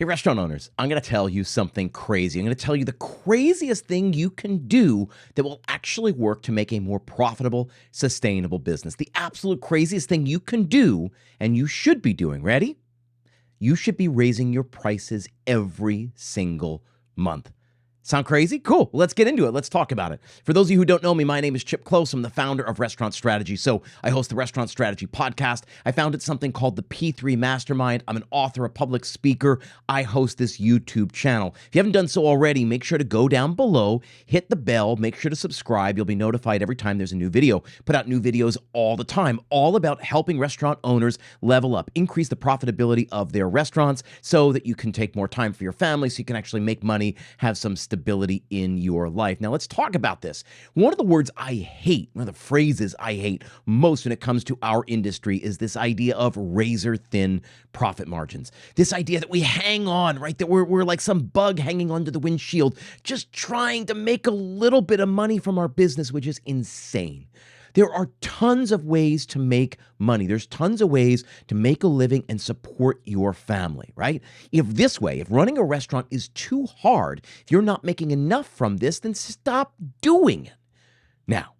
Hey, restaurant owners, I'm going to tell you something crazy. I'm going to tell you the craziest thing you can do that will actually work to make a more profitable, sustainable business. The absolute craziest thing you can do, and you should be doing. Ready? You should be raising your prices every single month. Sound crazy? Cool. Let's get into it. Let's talk about it. For those of you who don't know me, my name is Chip Klose. I'm the founder of Restaurant Strategy. So I host the Restaurant Strategy podcast. I founded something called the P3 Mastermind. I'm an author, a public speaker. I host this YouTube channel. If you haven't done so already, make sure to go down below, hit the bell, make sure to subscribe. You'll be notified every time there's a new video. Put out new videos all the time, all about helping restaurant owners level up, increase the profitability of their restaurants so that you can take more time for your family, so you can actually make money, have some stability in your life. Now, let's talk about this. One of the words I hate, one of the phrases I hate most when it comes to our industry is this idea of razor thin profit margins. This idea that we hang on, right? That we're like some bug hanging onto the windshield, just trying to make a little bit of money from our business, which is insane. There are tons of ways to make money. There's tons of ways to make a living and support your family, right? If running a restaurant is too hard, if you're not making enough from this, then stop doing it. Now,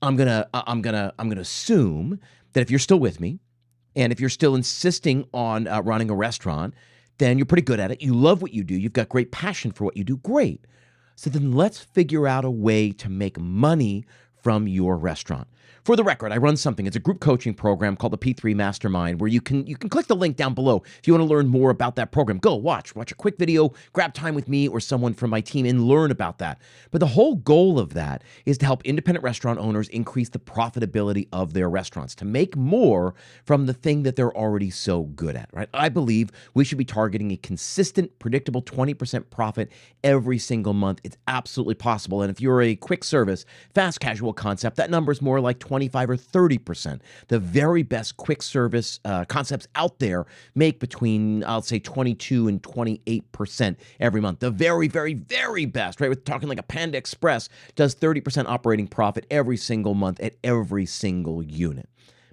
I'm gonna assume that if you're still with me, and if you're still insisting on running a restaurant, then you're pretty good at it. You love what you do. You've got great passion for what you do. Great. So then let's figure out a way to make money from your restaurant. For the record, I run something. It's a group coaching program called the P3 Mastermind, where you can click the link down below if you want to learn more about that program. Go watch a quick video, grab time with me or someone from my team and learn about that. But the whole goal of that is to help independent restaurant owners increase the profitability of their restaurants, to make more from the thing that they're already so good at, right? I believe we should be targeting a consistent, predictable 20% profit every single month. It's absolutely possible. And if you're a quick service, fast casual concept, that number is more like 25 or 30%. The very best quick service concepts out there make between, I'll say, 22 and 28% every month. The very, very, very best, right? We're talking like a Panda Express does 30% operating profit every single month at every single unit.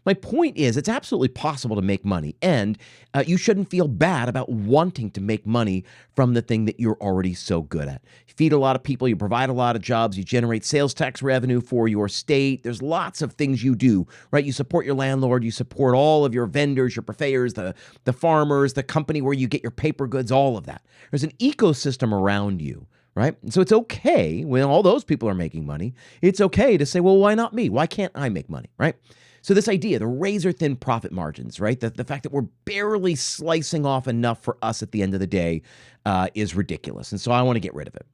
My point is, it's absolutely possible to make money, and you shouldn't feel bad about wanting to make money from the thing that you're already so good at. You feed a lot of people, you provide a lot of jobs, you generate sales tax revenue for your state. There's lots of things you do, right? You support your landlord, you support all of your vendors, your purveyors, the farmers, the company where you get your paper goods, all of that. There's an ecosystem around you. Right? And so it's okay when all those people are making money. It's okay to say, well, why not me? Why can't I make money? Right? So this idea, the razor thin profit margins, right? The fact that we're barely slicing off enough for us at the end of the day is ridiculous. And so I want to get rid of it.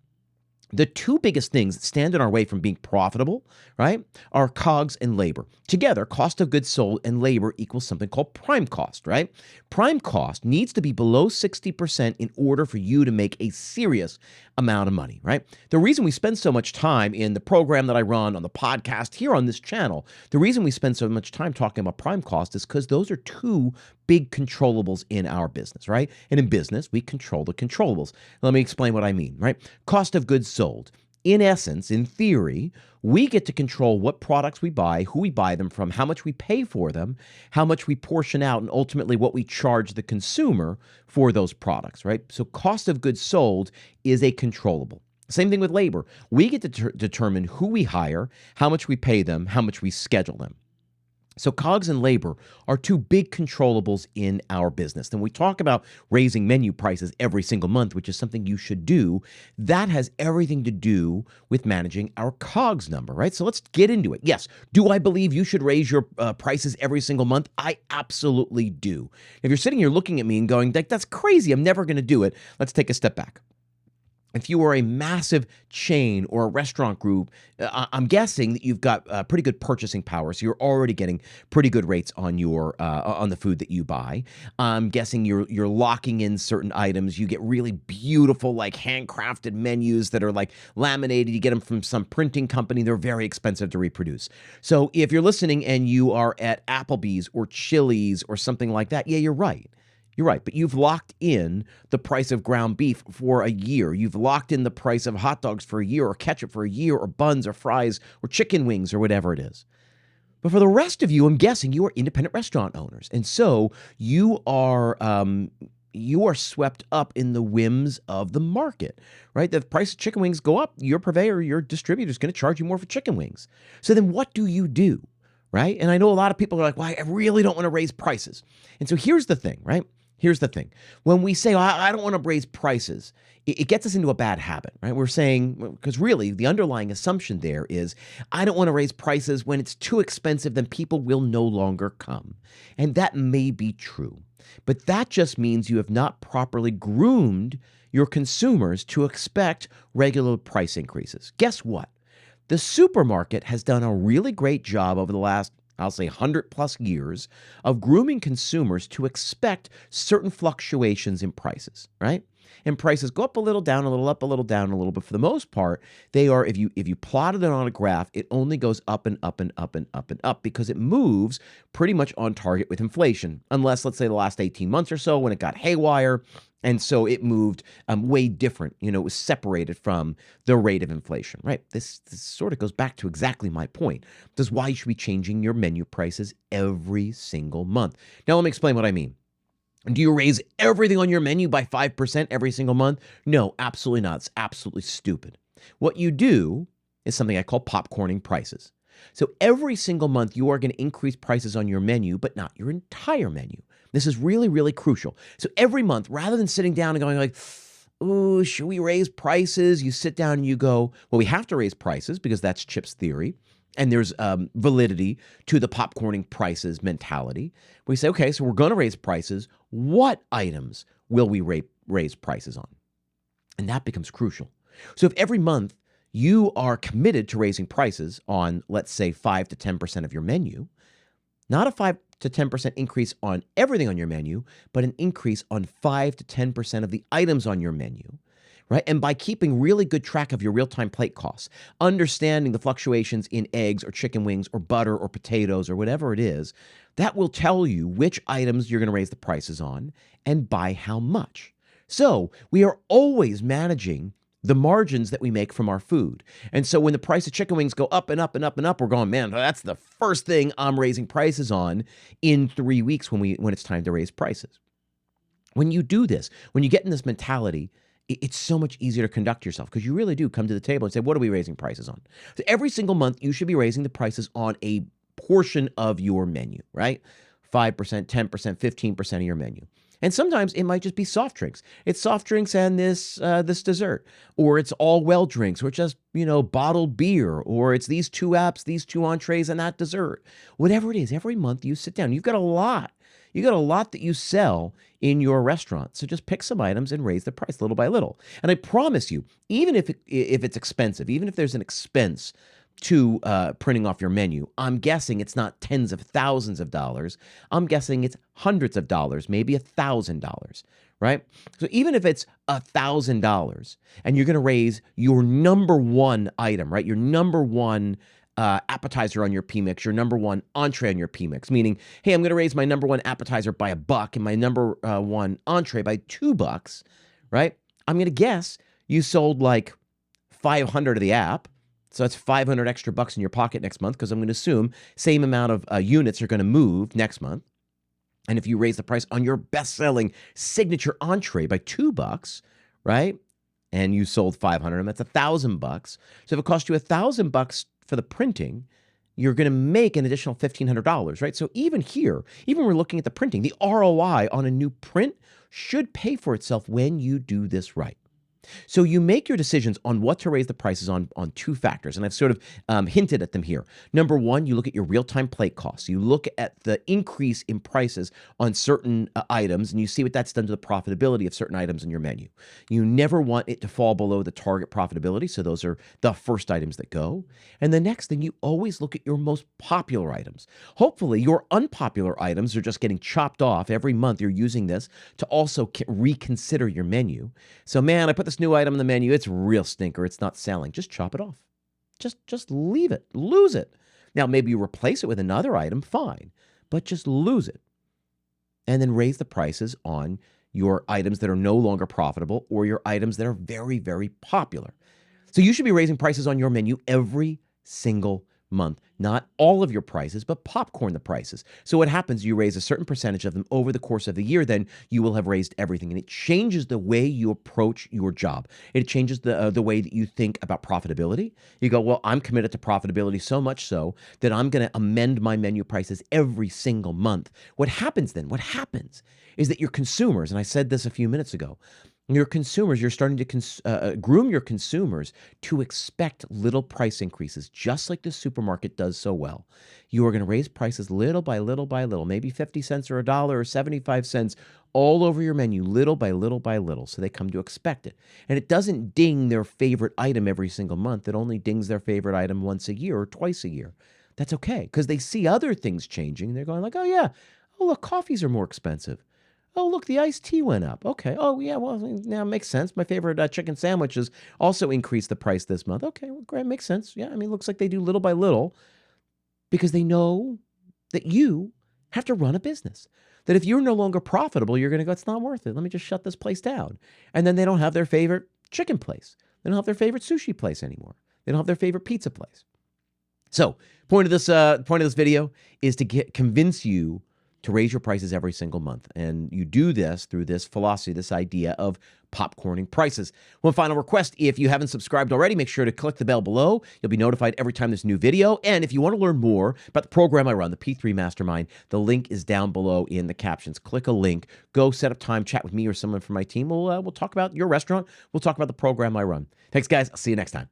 The two biggest things that stand in our way from being profitable, right, are COGS and labor. Together, cost of goods sold and labor equals something called prime cost, right? Prime cost needs to be below 60% in order for you to make a serious amount of money, right? The reason we spend so much time in the program that I run, on the podcast, here on this channel, the reason we spend so much time talking about prime cost is because those are two big controllables in our business, right? And in business, we control the controllables. Let me explain what I mean, right? Cost of goods sold. In essence, in theory, we get to control what products we buy, who we buy them from, how much we pay for them, how much we portion out, and ultimately what we charge the consumer for those products, right? So cost of goods sold is a controllable. Same thing with labor. We get to determine who we hire, how much we pay them, how much we schedule them. So COGS and labor are two big controllables in our business. And we talk about raising menu prices every single month, which is something you should do. That has everything to do with managing our COGS number, right? So let's get into it. Yes, do I believe you should raise your prices every single month? I absolutely do. If you're sitting here looking at me and going, that's crazy, I'm never going to do it, let's take a step back. If you are a massive chain or a restaurant group, I'm guessing that you've got pretty good purchasing power, so you're already getting pretty good rates on your on the food that you buy. I'm guessing you're locking in certain items. You get really beautiful, like handcrafted menus that are like laminated. You get them from some printing company. They're very expensive to reproduce. So if you're listening and you are at Applebee's or Chili's or something like that, yeah, you're right. You're right, but you've locked in the price of ground beef for a year. You've locked in the price of hot dogs for a year, or ketchup for a year, or buns or fries or chicken wings or whatever it is. But for the rest of you, I'm guessing you are independent restaurant owners. And so you are you are swept up in the whims of the market, right? The price of chicken wings go up, your purveyor, your distributor is going to charge you more for chicken wings. So then what do you do, right? And I know a lot of people are like, well, I really don't want to raise prices. And so here's the thing, right? Here's the thing. When we say, I don't want to raise prices, it gets us into a bad habit, right? We're saying, because really the underlying assumption there is, I don't want to raise prices. When it's too expensive, then people will no longer come. And that may be true. But that just means you have not properly groomed your consumers to expect regular price increases. Guess what? The supermarket has done a really great job over the last, I'll say 100 plus years of grooming consumers to expect certain fluctuations in prices, right? And prices go up a little, down a little, up a little, down a little, but for the most part, they are, if you plotted it on a graph, it only goes up and up and up and up and up because it moves pretty much on target with inflation, unless, let's say, the last 18 months or so when it got haywire. And so it moved way different. It was separated from the rate of inflation, right? This sort of goes back to exactly my point. This is why you should be changing your menu prices every single month. Now, let me explain what I mean. Do you raise everything on your menu by 5% every single month? No, absolutely not. It's absolutely stupid. What you do is something I call popcorning prices. So every single month, you are going to increase prices on your menu, but not your entire menu. This is really, really crucial. So every month, rather than sitting down and going like, oh, should we raise prices? You sit down and you go, well, we have to raise prices because that's Chip's theory. And there's validity to the popcorning prices mentality. We say, okay, so we're going to raise prices. What items will we raise prices on? And that becomes crucial. So if every month you are committed to raising prices on, let's say, 5 to 10% of your menu, not a 5 to 10% increase on everything on your menu, but an increase on 5 to 10% of the items on your menu, right? And by keeping really good track of your real-time plate costs, understanding the fluctuations in eggs or chicken wings or butter or potatoes or whatever it is, that will tell you which items you're going to raise the prices on and by how much. So we are always managing the margins that we make from our food. And so when the price of chicken wings go up and up and up and up, we're going, man, that's the first thing I'm raising prices on in 3 weeks when it's time to raise prices. When you do this, when you get in this mentality, it's so much easier to conduct yourself because you really do come to the table and say, what are we raising prices on? So every single month, you should be raising the prices on a portion of your menu, right? 5%, 10%, 15% of your menu. And sometimes it might just be soft drinks. It's soft drinks and this dessert, or it's all well drinks, or just, bottled beer, or it's these 2 apps, these 2 entrees, and that dessert. Whatever it is, every month you sit down. You've got a lot. You got a lot that you sell in your restaurant. So just pick some items and raise the price little by little. And I promise you, even if it's expensive, even if there's an expense to printing off your menu, I'm guessing it's not tens of thousands of dollars. I'm guessing it's hundreds of dollars, maybe $1,000, right? So even if it's $1,000 and you're going to raise your number one item, right? Your number one appetizer on your P-Mix, your number one entree on your P-Mix, meaning, hey, I'm going to raise my number one appetizer by $1 and my number one entree by $2, right? I'm going to guess you sold like 500 of the app. So that's 500 extra bucks in your pocket next month because I'm going to assume same amount of units are going to move next month. And if you raise the price on your best-selling signature entree by $2, right, and you sold 500, that's $1,000. So if it cost you $1,000 for the printing, you're going to make an additional $1,500, right? So even here, even when we're looking at the printing, the ROI on a new print should pay for itself when you do this right. So you make your decisions on what to raise the prices on 2 factors, and I've sort of hinted at them here. Number one, you look at your real-time plate costs. You look at the increase in prices on certain items, and you see what that's done to the profitability of certain items in your menu. You never want it to fall below the target profitability, so those are the first items that go. And the next thing, you always look at your most popular items. Hopefully, your unpopular items are just getting chopped off. Every month, you're using this to also reconsider your menu. So, man, I put this new item on the menu. It's real stinker. It's not selling. Just chop it off. Just leave it. Lose it. Now, maybe you replace it with another item. Fine. But just lose it. And then raise the prices on your items that are no longer profitable or your items that are very, very popular. So you should be raising prices on your menu every single month, not all of your prices, but popcorn the prices. So what happens, you raise a certain percentage of them over the course of the year, then you will have raised everything. And it changes the way you approach your job. It changes the way that you think about profitability. You go, well, I'm committed to profitability so much so that I'm going to amend my menu prices every single month. What happens then? What happens is that your consumers, and I said this a few minutes ago, your consumers, you're starting to groom your consumers to expect little price increases, just like the supermarket does so well. You are going to raise prices little by little by little, maybe 50 cents or a dollar or 75 cents all over your menu, little by little by little. So they come to expect it. And it doesn't ding their favorite item every single month. It only dings their favorite item once a year or twice a year. That's okay, because they see other things changing. They're going like, oh yeah, oh look, coffees are more expensive. Oh, look, the iced tea went up. Okay. Oh, yeah, well, now it makes sense. My favorite chicken sandwiches also increased the price this month. Okay, well, great, makes sense. Yeah, I mean, it looks like they do little by little because they know that you have to run a business. That if you're no longer profitable, you're going to go, it's not worth it. Let me just shut this place down. And then they don't have their favorite chicken place. They don't have their favorite sushi place anymore. They don't have their favorite pizza place. So, point of this video is to convince you to raise your prices every single month. And you do this through this philosophy, this idea of popcorning prices. One final request, if you haven't subscribed already, make sure to click the bell below. You'll be notified every time there's a new video. And if you want to learn more about the program I run, the P3 Mastermind, the link is down below in the captions. Click a link, go set up time, chat with me or someone from my team. We'll talk about your restaurant. We'll talk about the program I run. Thanks, guys. I'll see you next time.